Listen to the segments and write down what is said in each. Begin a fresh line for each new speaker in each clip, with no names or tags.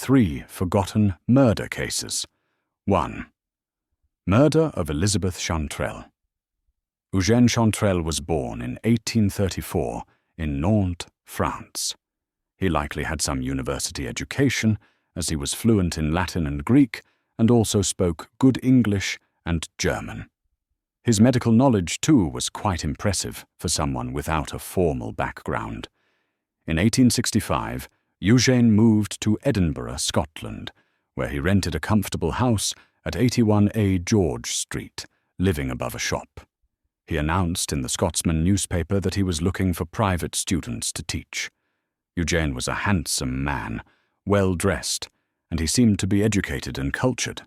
3 forgotten murder cases. 1. Murder of Elizabeth Chantrelle. Eugène Chantrelle was born in 1834 in Nantes, France. He likely had some university education, as he was fluent in Latin and Greek and also spoke good English and German. His medical knowledge, too, was quite impressive for someone without a formal background. In 1865, Eugène moved to Edinburgh, Scotland, where he rented a comfortable house at 81A George Street, living above a shop. He announced in the Scotsman newspaper that he was looking for private students to teach. Eugène was a handsome man, well-dressed, and he seemed to be educated and cultured.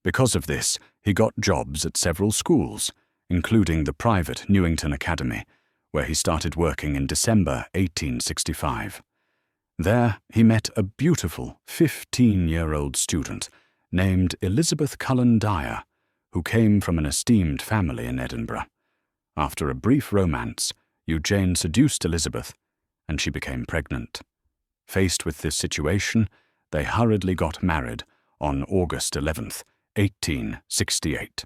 Because of this, he got jobs at several schools, including the private Newington Academy, where he started working in December 1865. There, he met a beautiful 15-year-old student named Elizabeth Cullen Dyer, who came from an esteemed family in Edinburgh. After a brief romance, Eugène seduced Elizabeth, and she became pregnant. Faced with this situation, they hurriedly got married on August 11th, 1868.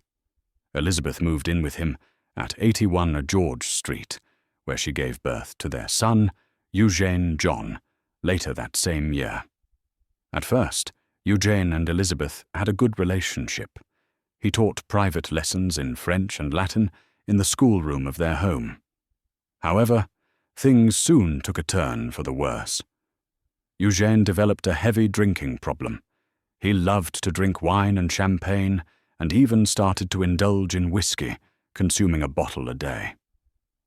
Elizabeth moved in with him at 81 George Street, where she gave birth to their son, Eugène John, later that same year. At first, Eugène and Elizabeth had a good relationship. He taught private lessons in French and Latin in the schoolroom of their home. However, things soon took a turn for the worse. Eugène developed a heavy drinking problem. He loved to drink wine and champagne, and even started to indulge in whiskey, consuming a bottle a day.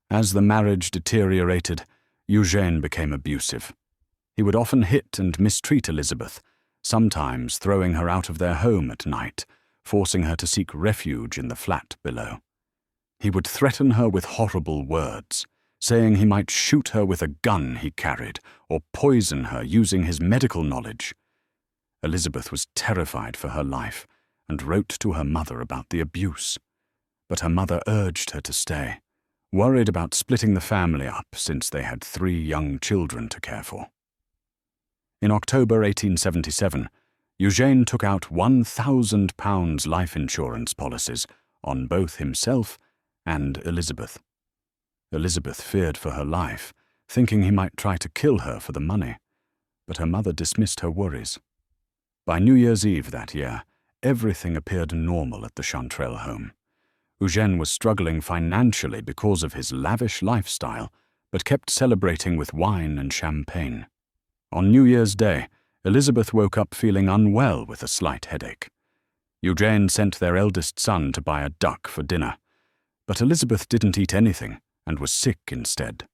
As the marriage deteriorated, Eugène became abusive. He would often hit and mistreat Elizabeth, sometimes throwing her out of their home at night, forcing her to seek refuge in the flat below. He would threaten her with horrible words, saying he might shoot her with a gun he carried or poison her using his medical knowledge. Elizabeth was terrified for her life and wrote to her mother about the abuse, but her mother urged her to stay, worried about splitting the family up since they had 3 young children to care for. In October 1877, Eugène took out £1,000 life insurance policies on both himself and Elizabeth. Elizabeth feared for her life, thinking he might try to kill her for the money, but her mother dismissed her worries. By New Year's Eve that year, everything appeared normal at the Chantrelle home. Eugène was struggling financially because of his lavish lifestyle, but kept celebrating with wine and champagne. On New Year's Day, Elizabeth woke up feeling unwell with a slight headache. Eugène sent their eldest son to buy a duck for dinner, but Elizabeth didn't eat anything and was sick instead.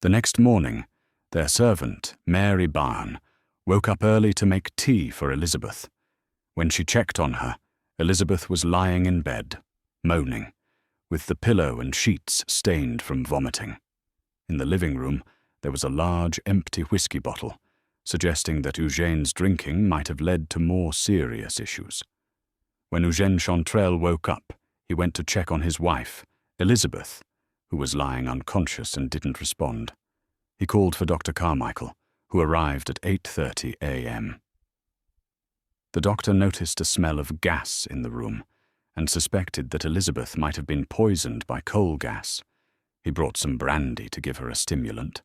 The next morning, their servant, Mary Barn, woke up early to make tea for Elizabeth. When she checked on her, Elizabeth was lying in bed, moaning, with the pillow and sheets stained from vomiting. In the living room, there was a large empty whiskey bottle, suggesting that Eugène's drinking might have led to more serious issues. When Eugène Chantrelle woke up, he went to check on his wife, Elizabeth, who was lying unconscious and didn't respond. He called for Dr. Carmichael, who arrived at 8:30 a.m. The doctor noticed a smell of gas in the room and suspected that Elizabeth might have been poisoned by coal gas. He brought some brandy to give her a stimulant,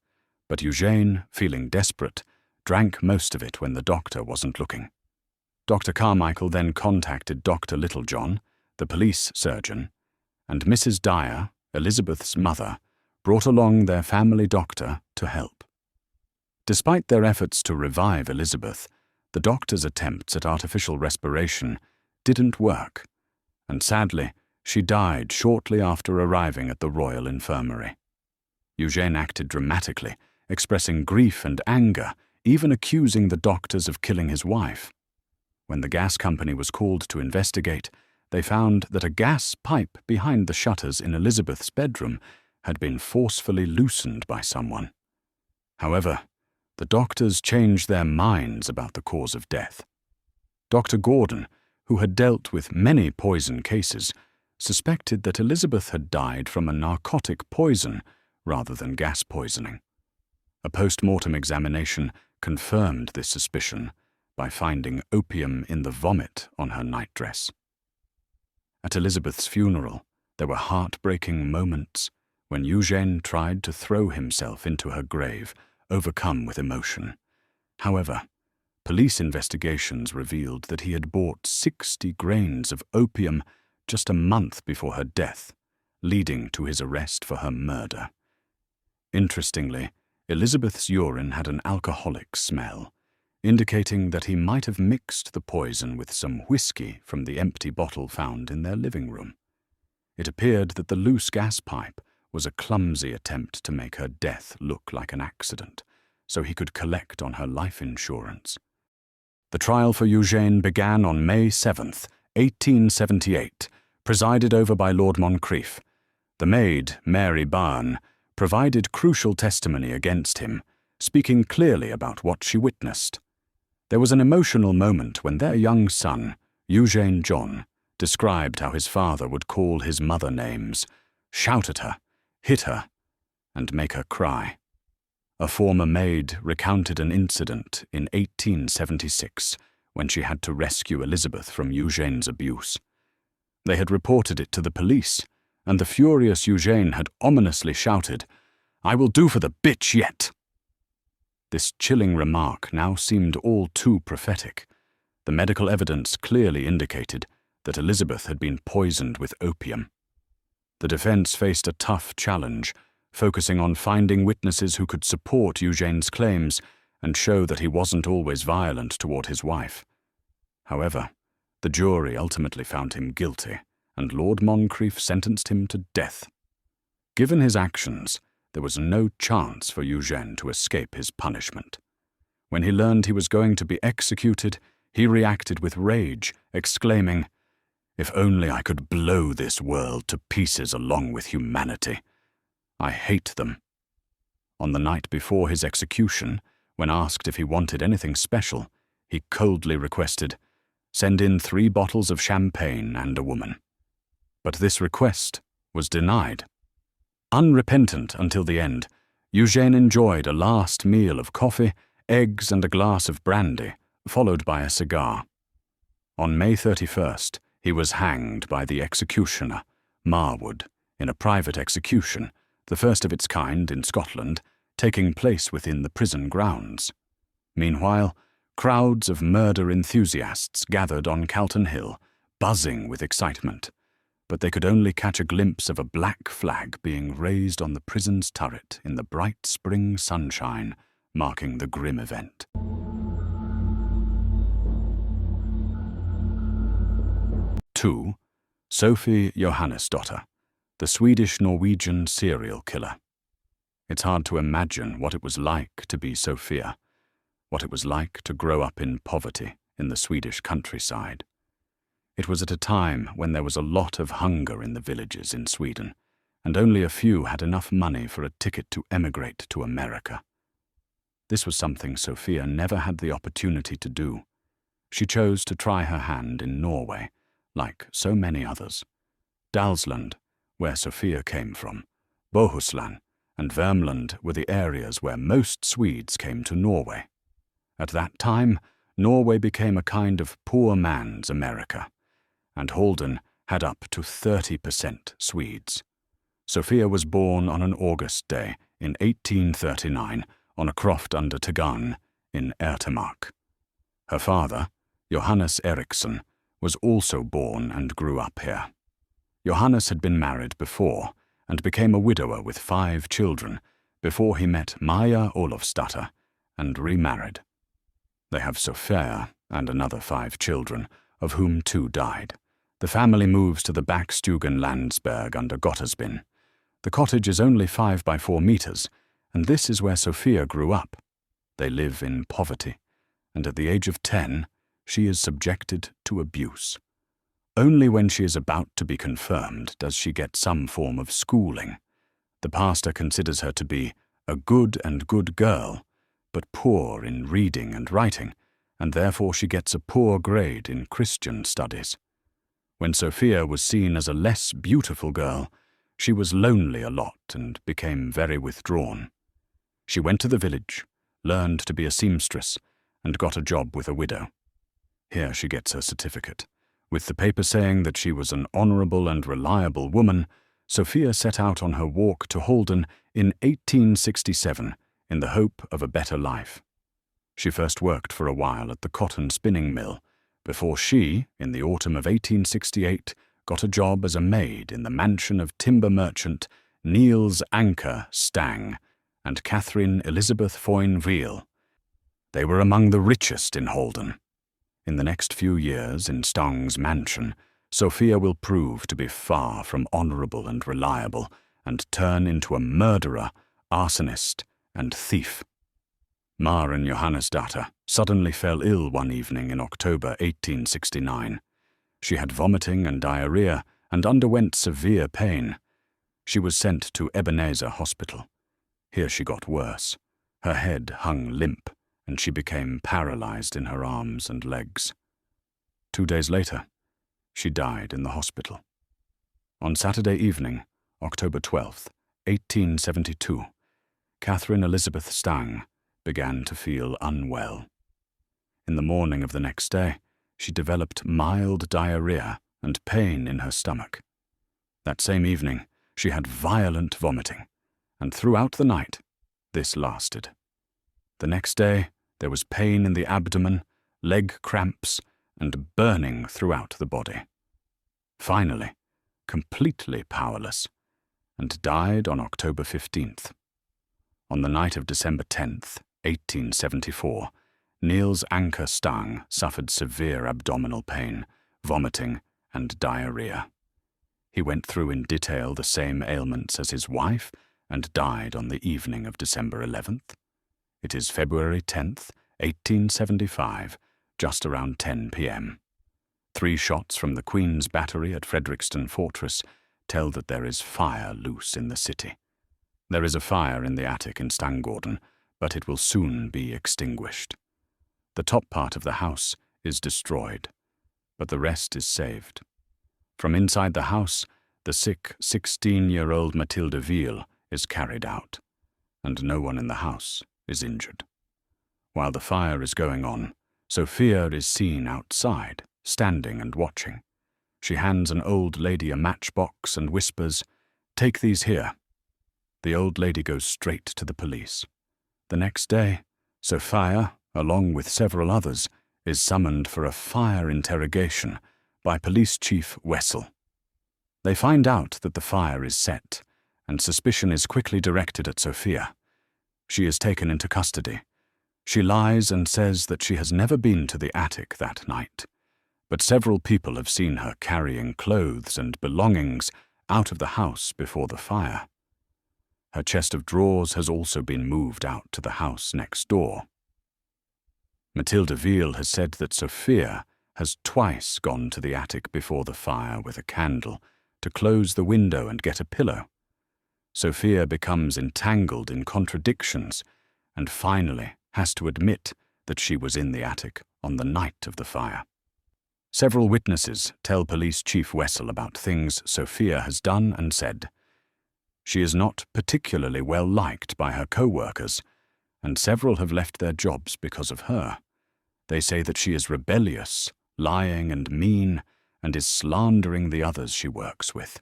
but Eugène, feeling desperate, drank most of it when the doctor wasn't looking. Dr. Carmichael then contacted Dr. Littlejohn, the police surgeon, and Mrs. Dyer, Elizabeth's mother, brought along their family doctor to help. Despite their efforts to revive Elizabeth, the doctor's attempts at artificial respiration didn't work, and sadly, she died shortly after arriving at the Royal Infirmary. Eugène acted dramatically, expressing grief and anger, even accusing the doctors of killing his wife. When the gas company was called to investigate, they found that a gas pipe behind the shutters in Elizabeth's bedroom had been forcefully loosened by someone. However, the doctors changed their minds about the cause of death. Dr. Gordon, who had dealt with many poison cases, suspected that Elizabeth had died from a narcotic poison rather than gas poisoning. A post-mortem examination confirmed this suspicion, by finding opium in the vomit on her nightdress. At Elizabeth's funeral, there were heartbreaking moments when Eugène tried to throw himself into her grave, overcome with emotion. However, police investigations revealed that he had bought 60 grains of opium just a month before her death, leading to his arrest for her murder. Interestingly, Elizabeth's urine had an alcoholic smell, indicating that he might have mixed the poison with some whiskey from the empty bottle found in their living room. It appeared that the loose gas pipe was a clumsy attempt to make her death look like an accident, so he could collect on her life insurance. The trial for Eugène began on May 7th, 1878, presided over by Lord Moncrief. The maid, Mary Byrne, provided crucial testimony against him, speaking clearly about what she witnessed. There was an emotional moment when their young son, Eugène John, described how his father would call his mother names, shout at her, hit her, and make her cry. A former maid recounted an incident in 1876 when she had to rescue Elizabeth from Eugène's abuse. They had reported it to the police, and the furious Eugène had ominously shouted, "I will do for the bitch yet!" This chilling remark now seemed all too prophetic. The medical evidence clearly indicated that Elizabeth had been poisoned with opium. The defense faced a tough challenge, focusing on finding witnesses who could support Eugène's claims and show that he wasn't always violent toward his wife. However, the jury ultimately found him guilty, and Lord Moncrief sentenced him to death. Given his actions, there was no chance for Eugène to escape his punishment. When he learned he was going to be executed, he reacted with rage, exclaiming, "If only I could blow this world to pieces along with humanity. I hate them." On the night before his execution, when asked if he wanted anything special, he coldly requested, "Send in 3 bottles of champagne and a woman." But this request was denied. Unrepentant until the end, Eugène enjoyed a last meal of coffee, eggs, and a glass of brandy, followed by a cigar. On May 31st, he was hanged by the executioner, Marwood, in a private execution, the first of its kind in Scotland, taking place within the prison grounds. Meanwhile, crowds of murder enthusiasts gathered on Calton Hill, buzzing with excitement, but they could only catch a glimpse of a black flag being raised on the prison's turret in the bright spring sunshine, marking the grim event. Two, Sophie Johannesdotter, the Swedish-Norwegian serial killer. It's hard to imagine what it was like to be Sophia, what it was like to grow up in poverty in the Swedish countryside. It was at a time when there was a lot of hunger in the villages in Sweden, and only a few had enough money for a ticket to emigrate to America. This was something Sophia never had the opportunity to do. She chose to try her hand in Norway, like so many others. Dalsland, where Sophia came from, Bohuslän, and Värmland were the areas where most Swedes came to Norway. At that time, Norway became a kind of poor man's America, and Halden had up to 30% Swedes. Sophia was born on an August day in 1839 on a croft under Tegan in Ertemark. Her father, Johannes Eriksson, was also born and grew up here. Johannes had been married before and became a widower with 5 children before he met Maja Olofsdotter and remarried. They have Sophia and another 5 children, of whom 2 died. The family moves to the Backstugan Landsberg under Gottersbyn. The cottage is only 5 by 4 meters, and this is where Sophia grew up. They live in poverty, and at the age of 10, she is subjected to abuse. Only when she is about to be confirmed does she get some form of schooling. The pastor considers her to be a good girl, but poor in reading and writing, and therefore she gets a poor grade in Christian studies. When Sophia was seen as a less beautiful girl, she was lonely a lot and became very withdrawn. She went to the village, learned to be a seamstress, and got a job with a widow. Here she gets her certificate. With the paper saying that she was an honourable and reliable woman, Sophia set out on her walk to Holden in 1867 in the hope of a better life. She first worked for a while at the cotton spinning mill, before she, in the autumn of 1868, got a job as a maid in the mansion of timber merchant Niels Anker Stang and Catherine Elizabeth Foyne Veal. They were among the richest in Holden. In the next few years in Stang's mansion, Sophia will prove to be far from honourable and reliable and turn into a murderer, arsonist, and thief. Maren Johannesdatter suddenly fell ill one evening in October 1869. She had vomiting and diarrhea and underwent severe pain. She was sent to Ebenezer Hospital. Here she got worse. Her head hung limp, and she became paralyzed in her arms and legs. 2 days later, she died in the hospital. On Saturday evening, October 12th, 1872, Catherine Elizabeth Stang began to feel unwell. In the morning of the next day, she developed mild diarrhea and pain in her stomach. That same evening, she had violent vomiting, and throughout the night, this lasted. The next day, there was pain in the abdomen, leg cramps, and burning throughout the body. Finally, completely powerless, and died on October 15th. On the night of December 10th, 1874, Niels Anker Stang suffered severe abdominal pain, vomiting, and diarrhea. He went through in detail the same ailments as his wife and died on the evening of December 11th. It is February 10th, 1875, just around 10 p.m. 3 shots from the Queen's Battery at Frederikston Fortress tell that there is fire loose in the city. There is a fire in the attic in Stangården, but it will soon be extinguished. The top part of the house is destroyed, but the rest is saved. From inside the house, the sick 16-year-old Mathilde Veal is carried out, and no one in the house is injured. While the fire is going on, Sophia is seen outside, standing and watching. She hands an old lady a matchbox and whispers, "Take these here." The old lady goes straight to the police. The next day, Sophia, along with several others, is summoned for a fire interrogation by Police Chief Wessel. They find out that the fire is set, and suspicion is quickly directed at Sophia. She is taken into custody. She lies and says that she has never been to the attic that night, but several people have seen her carrying clothes and belongings out of the house before the fire. Her chest of drawers has also been moved out to the house next door. Mathilde Veal has said that Sophia has twice gone to the attic before the fire with a candle to close the window and get a pillow. Sophia becomes entangled in contradictions and finally has to admit that she was in the attic on the night of the fire. Several witnesses tell Police Chief Wessel about things Sophia has done and said. She is not particularly well liked by her co-workers, and several have left their jobs because of her. They say that she is rebellious, lying and mean, and is slandering the others she works with.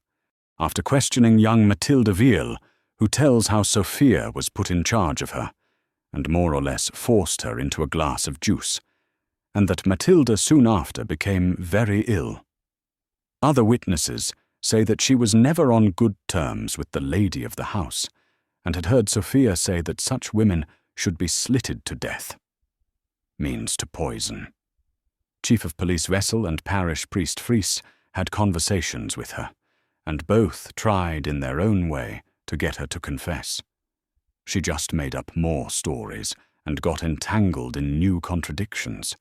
After questioning young Mathilde Veal, who tells how Sophia was put in charge of her, and more or less forced her into a glass of juice, and that Mathilde soon after became very ill. Other witnesses say that she was never on good terms with the lady of the house, and had heard Sophia say that such women should be slitted to death. Means to poison. Chief of Police Wessel and Parish Priest Fries had conversations with her, and both tried in their own way to get her to confess. She just made up more stories and got entangled in new contradictions.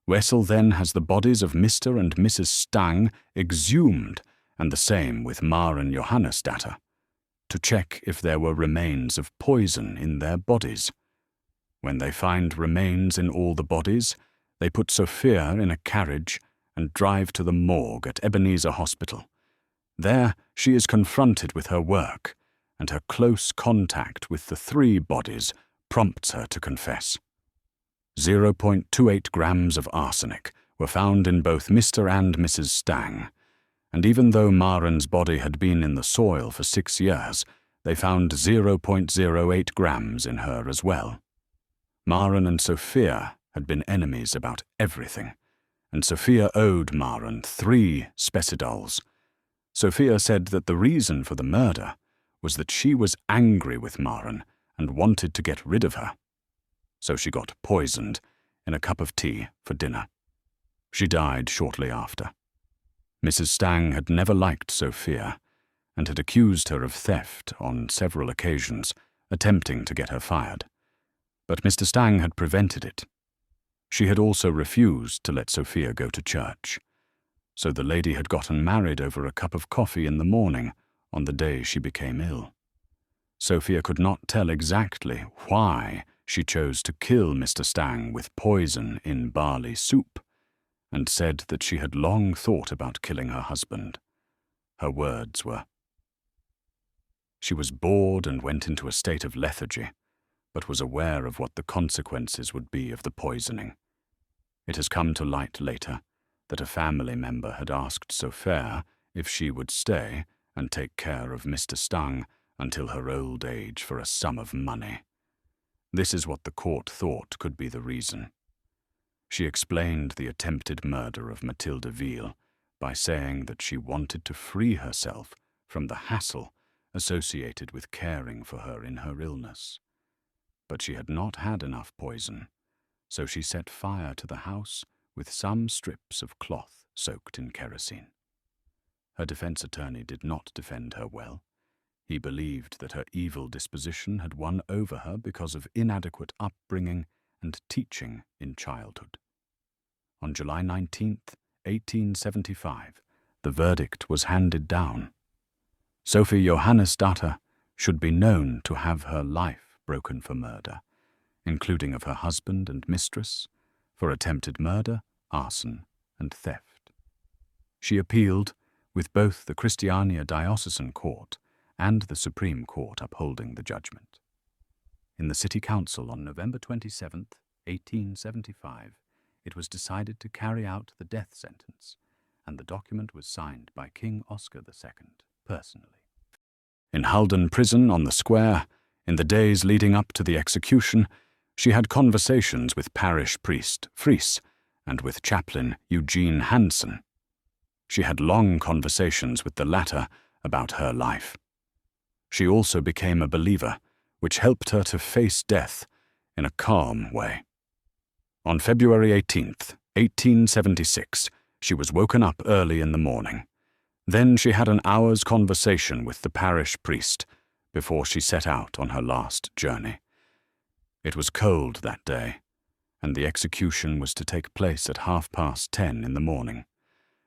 Wessel then has the bodies of Mr. and Mrs. Stang exhumed, and the same with Maren Johannesdatter, to check if there were remains of poison in their bodies. When they find remains in all the bodies, they put Sophia in a carriage and drive to the morgue at Ebenezer Hospital. There she is confronted with her work, and her close contact with the 3 bodies prompts her to confess. 0.28 grams of arsenic were found in both Mr. and Mrs. Stang, and even though Maren's body had been in the soil for 6 years, they found 0.08 grams in her as well. Maren and Sophia had been enemies about everything, and Sophia owed Maren 3 specidols. Sophia said that the reason for the murder was that she was angry with Maren and wanted to get rid of her. So she got poisoned in a cup of tea for dinner. She died shortly after. Mrs. Stang had never liked Sophia and had accused her of theft on several occasions, attempting to get her fired. But Mr. Stang had prevented it. She had also refused to let Sophia go to church. So the lady had gotten married over a cup of coffee in the morning on the day she became ill. Sophia could not tell exactly why she chose to kill Mr. Stang with poison in barley soup, and said that she had long thought about killing her husband. Her words were, "She was bored and went into a state of lethargy, but was aware of what the consequences would be of the poisoning. It has come to light later that a family member had asked Sophia if she would stay and take care of Mr. Stang until her old age for a sum of money. This is what the court thought could be the reason." She explained the attempted murder of Mathilde Ville by saying that she wanted to free herself from the hassle associated with caring for her in her illness. But she had not had enough poison, so she set fire to the house with some strips of cloth soaked in kerosene. Her defense attorney did not defend her well. He believed that her evil disposition had won over her because of inadequate upbringing and teaching in childhood. On July 19th, 1875, the verdict was handed down. Sophie Johannesdatter should be known to have her life broken for murder, including of her husband and mistress, for attempted murder, arson, and theft. She appealed, with both the Christiania Diocesan Court and the Supreme Court upholding the judgment. In the City Council on November 27, 1875, it was decided to carry out the death sentence, and the document was signed by King Oscar II personally. In Halden Prison on the Square, in the days leading up to the execution, she had conversations with parish priest Fries and with chaplain Eugene Hansen. She had long conversations with the latter about her life. She also became a believer, which helped her to face death in a calm way. On February 18th, 1876, she was woken up early in the morning. Then she had an hour's conversation with the parish priest before she set out on her last journey. It was cold that day, and the execution was to take place at 10:30 in the morning.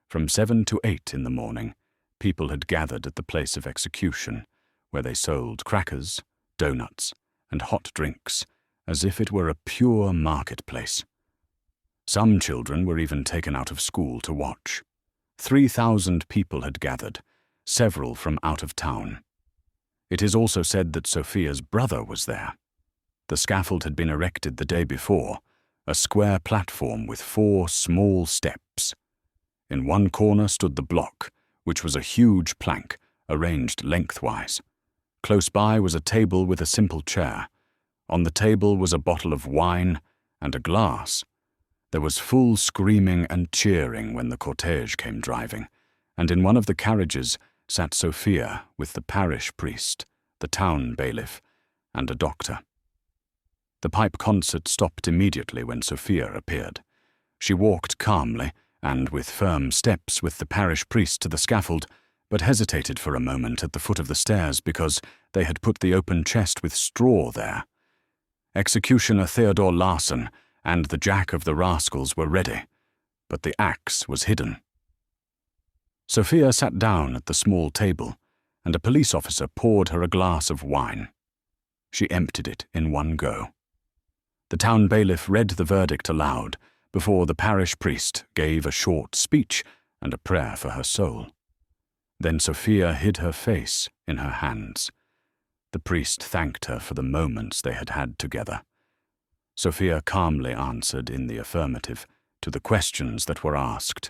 From 7 to 8 in the morning, people had gathered at the place of execution, where they sold crackers, donuts, and hot drinks, as if it were a pure marketplace. Some children were even taken out of school to watch. 3,000 people had gathered, several from out of town. It is also said that Sophia's brother was there. The scaffold had been erected the day before, a square platform with 4 small steps. In one corner stood the block, which was a huge plank arranged lengthwise. Close by was a table with a simple chair. On the table was a bottle of wine and a glass. There was full screaming and cheering when the cortege came driving, and in one of the carriages sat Sophia with the parish priest, the town bailiff, and a doctor. The pipe concert stopped immediately when Sophia appeared. She walked calmly and with firm steps with the parish priest to the scaffold, but hesitated for a moment at the foot of the stairs because they had put the open chest with straw there. Executioner Theodore Larsen and the Jack of the Rascals were ready, but the axe was hidden. Sophia sat down at the small table, and a police officer poured her a glass of wine. She emptied it in one go. The town bailiff read the verdict aloud before the parish priest gave a short speech and a prayer for her soul. Then Sophia hid her face in her hands. The priest thanked her for the moments they had had together. Sophia calmly answered in the affirmative to the questions that were asked,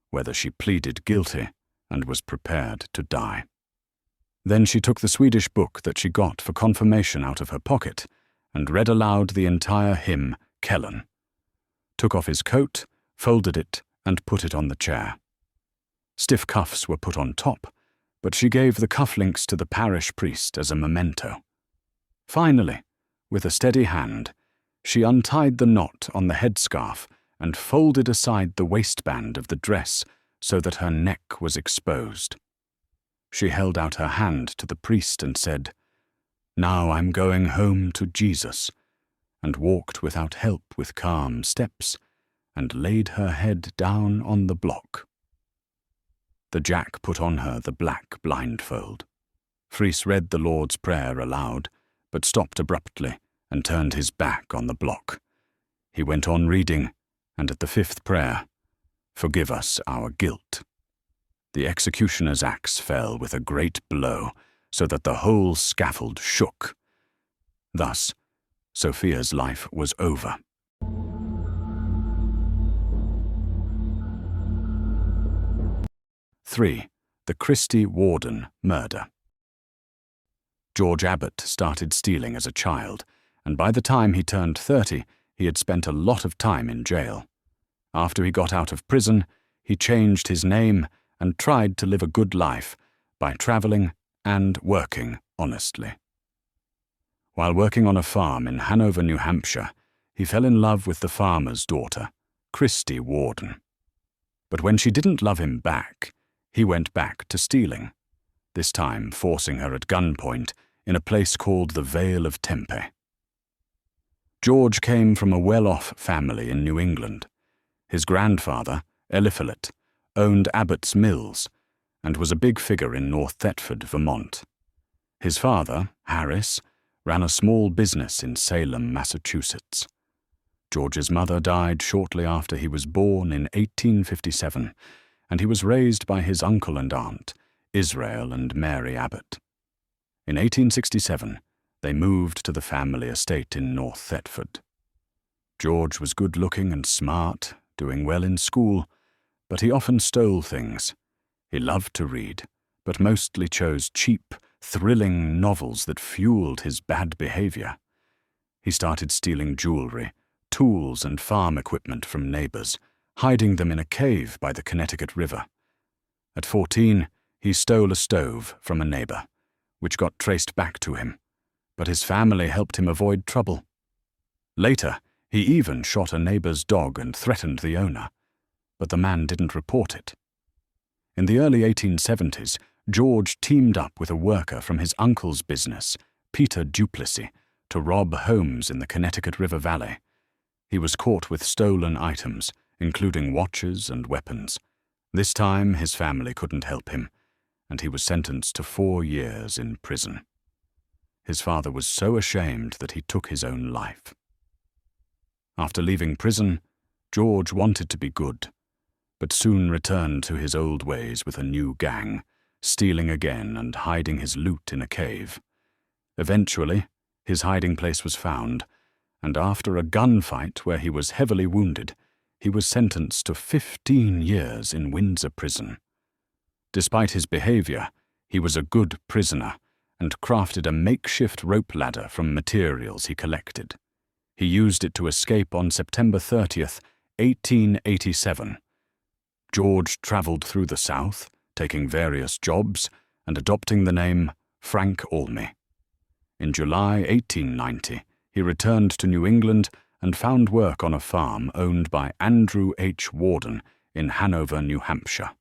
whether she pleaded guilty and was prepared to die. Then she took the Swedish book that she got for confirmation out of her pocket and read aloud the entire hymn, Källen, took off his coat, folded it, and put it on the chair. Stiff cuffs were put on top, but she gave the cufflinks to the parish priest as a memento. Finally, with a steady hand, she untied the knot on the headscarf and folded aside the waistband of the dress so that her neck was exposed. She held out her hand to the priest and said, "Now I'm going home to Jesus," and walked without help with calm steps, and laid her head down on the block. The Jack put on her the black blindfold. Fries read the Lord's Prayer aloud, but stopped abruptly and turned his back on the block. He went on reading, and at the fifth prayer, "Forgive us our guilt." The executioner's axe fell with a great blow, so that the whole scaffold shook. Thus, Sophia's life was over. (3) The Christy Warden murder. George Abbott started stealing as a child, and by the time he turned 30, he had spent a lot of time in jail. After he got out of prison, he changed his name and tried to live a good life by traveling and working honestly. While working on a farm in Hanover, New Hampshire, he fell in love with the farmer's daughter, Christy Warden. But when she didn't love him back, he went back to stealing, this time forcing her at gunpoint in a place called the Vale of Tempe. George came from a well-off family in New England. His grandfather, Eliphalet, owned Abbott's Mills and was a big figure in North Thetford, Vermont. His father, Harris, ran a small business in Salem, Massachusetts. George's mother died shortly after he was born in 1857, and he was raised by his uncle and aunt, Israel and Mary Abbott. In 1867, they moved to the family estate in North Thetford. George was good-looking and smart, doing well in school, but he often stole things. He loved to read, but mostly chose cheap, thrilling novels that fueled his bad behavior. He started stealing jewelry, tools and farm equipment from neighbors, hiding them in a cave by the Connecticut River. At 14, he stole a stove from a neighbor, which got traced back to him, but his family helped him avoid trouble. Later, he even shot a neighbor's dog and threatened the owner, but the man didn't report it. In the early 1870s, George teamed up with a worker from his uncle's business, Peter Duplessis, to rob homes in the Connecticut River Valley. He was caught with stolen items, including watches and weapons. This time, his family couldn't help him, and he was sentenced to 4 years in prison. His father was so ashamed that he took his own life. After leaving prison, George wanted to be good, but soon returned to his old ways with a new gang, stealing again and hiding his loot in a cave. Eventually, his hiding place was found, and after a gunfight where he was heavily wounded, he was sentenced to 15 years in Windsor Prison. Despite his behavior, he was a good prisoner and crafted a makeshift rope ladder from materials he collected. He used it to escape on September 30th, 1887. George traveled through the South, taking various jobs and adopting the name Frank Olney. In July 1890, he returned to New England and found work on a farm owned by Andrew H. Warden in Hanover, New Hampshire.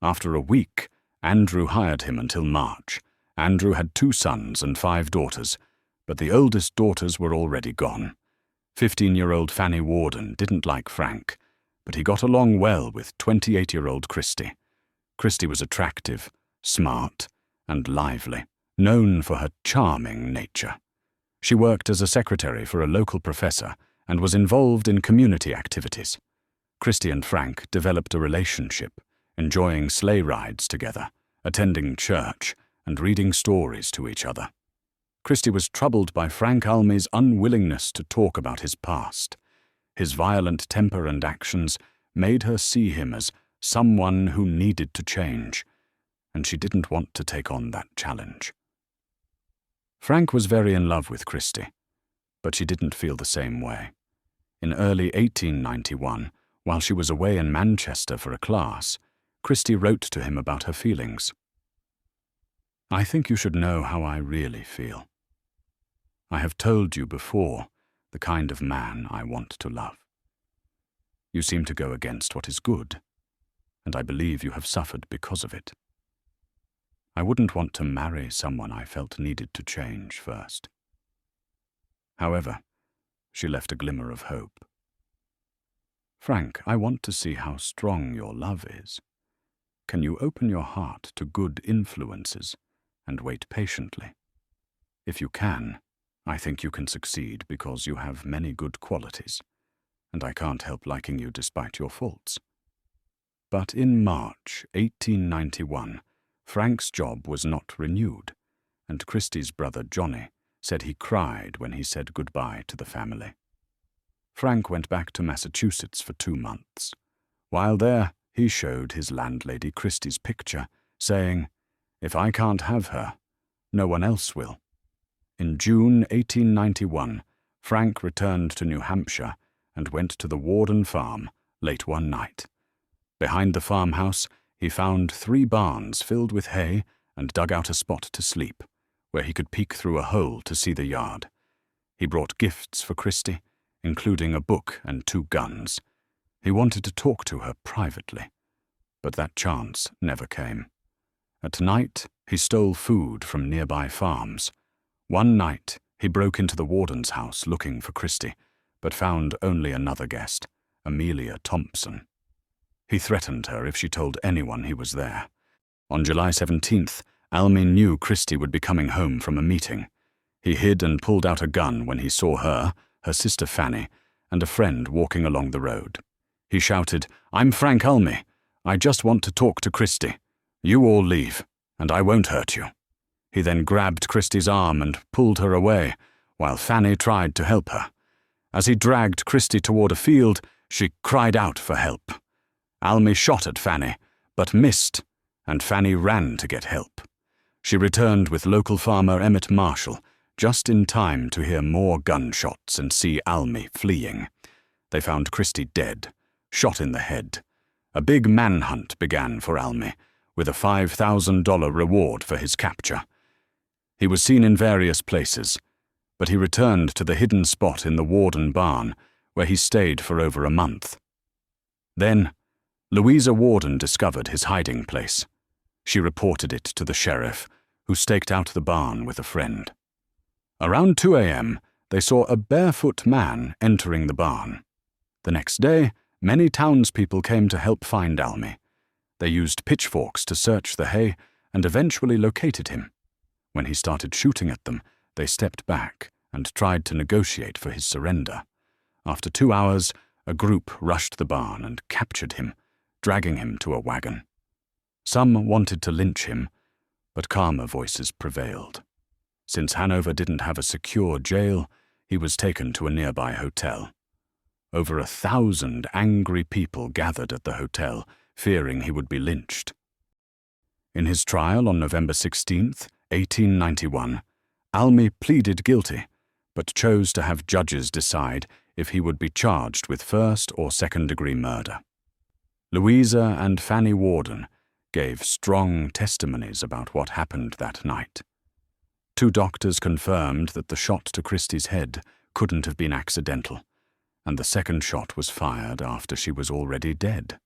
After a week, Andrew hired him until March. Andrew had 2 sons and 5 daughters, but the oldest daughters were already gone. 15-year-old Fanny Warden didn't like Frank, but he got along well with 28-year-old Christy. Christy was attractive, smart, and lively, known for her charming nature. She worked as a secretary for a local professor and was involved in community activities. Christy and Frank developed a relationship, enjoying sleigh rides together, attending church, and reading stories to each other. Christy was troubled by Frank Almy's unwillingness to talk about his past. His violent temper and actions made her see him as someone who needed to change, and she didn't want to take on that challenge. Frank was very in love with Christy, but she didn't feel the same way. In early 1891, while she was away in Manchester for a class, Christy wrote to him about her feelings. "I think you should know how I really feel. I have told you before the kind of man I want to love. You seem to go against what is good, and I believe you have suffered because of it. I wouldn't want to marry someone I felt needed to change first." However, she left a glimmer of hope. "Frank, I want to see how strong your love is. Can you open your heart to good influences and wait patiently? If you can, I think you can succeed because you have many good qualities, and I can't help liking you despite your faults." But in March 1891, Frank's job was not renewed, and Christy's brother Johnny said he cried when he said goodbye to the family. Frank went back to Massachusetts for 2 months. While there, he showed his landlady Christy's picture, saying, "If I can't have her, no one else will." In June 1891, Frank returned to New Hampshire and went to the Warden farm late one night. Behind the farmhouse, he found 3 barns filled with hay and dug out a spot to sleep, where he could peek through a hole to see the yard. He brought gifts for Christy, including a book and 2 guns. He wanted to talk to her privately, but that chance never came. At night, he stole food from nearby farms. One night, he broke into the warden's house looking for Christy, but found only another guest, Amelia Thompson. He threatened her if she told anyone he was there. On July 17th, Almy knew Christy would be coming home from a meeting. He hid and pulled out a gun when he saw her, her sister Fanny, and a friend walking along the road. He shouted, "I'm Frank Almy. I just want to talk to Christy. You all leave, and I won't hurt you." He then grabbed Christy's arm and pulled her away, while Fanny tried to help her. As he dragged Christy toward a field, she cried out for help. Almy shot at Fanny, but missed, and Fanny ran to get help. She returned with local farmer Emmett Marshall, just in time to hear more gunshots and see Almy fleeing. They found Christy dead, shot in the head. A big manhunt began for Almy, with a $5,000 reward for his capture. He was seen in various places, but he returned to the hidden spot in the Warden barn, where he stayed for over a month. Then, Louisa Warden discovered his hiding place. She reported it to the sheriff, who staked out the barn with a friend. Around 2 a.m., they saw a barefoot man entering the barn. The next day, many townspeople came to help find Almy. They used pitchforks to search the hay and eventually located him. When he started shooting at them, they stepped back and tried to negotiate for his surrender. After 2 hours, a group rushed the barn and captured him, dragging him to a wagon. Some wanted to lynch him, but calmer voices prevailed. Since Hanover didn't have a secure jail, he was taken to a nearby hotel. Over 1,000 angry people gathered at the hotel, fearing he would be lynched. In his trial on November 16th, 1891, Almy pleaded guilty, but chose to have judges decide if he would be charged with first or second-degree murder. Louisa and Fanny Warden gave strong testimonies about what happened that night. 2 doctors confirmed that the shot to Christy's head couldn't have been accidental, and the second shot was fired after she was already dead.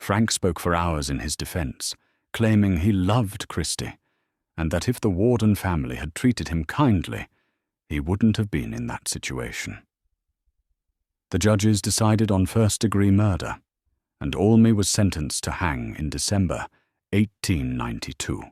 Frank spoke for hours in his defense, claiming he loved Christy, and that if the Warden family had treated him kindly, he wouldn't have been in that situation. The judges decided on first-degree murder, and Almy was sentenced to hang in December 1892.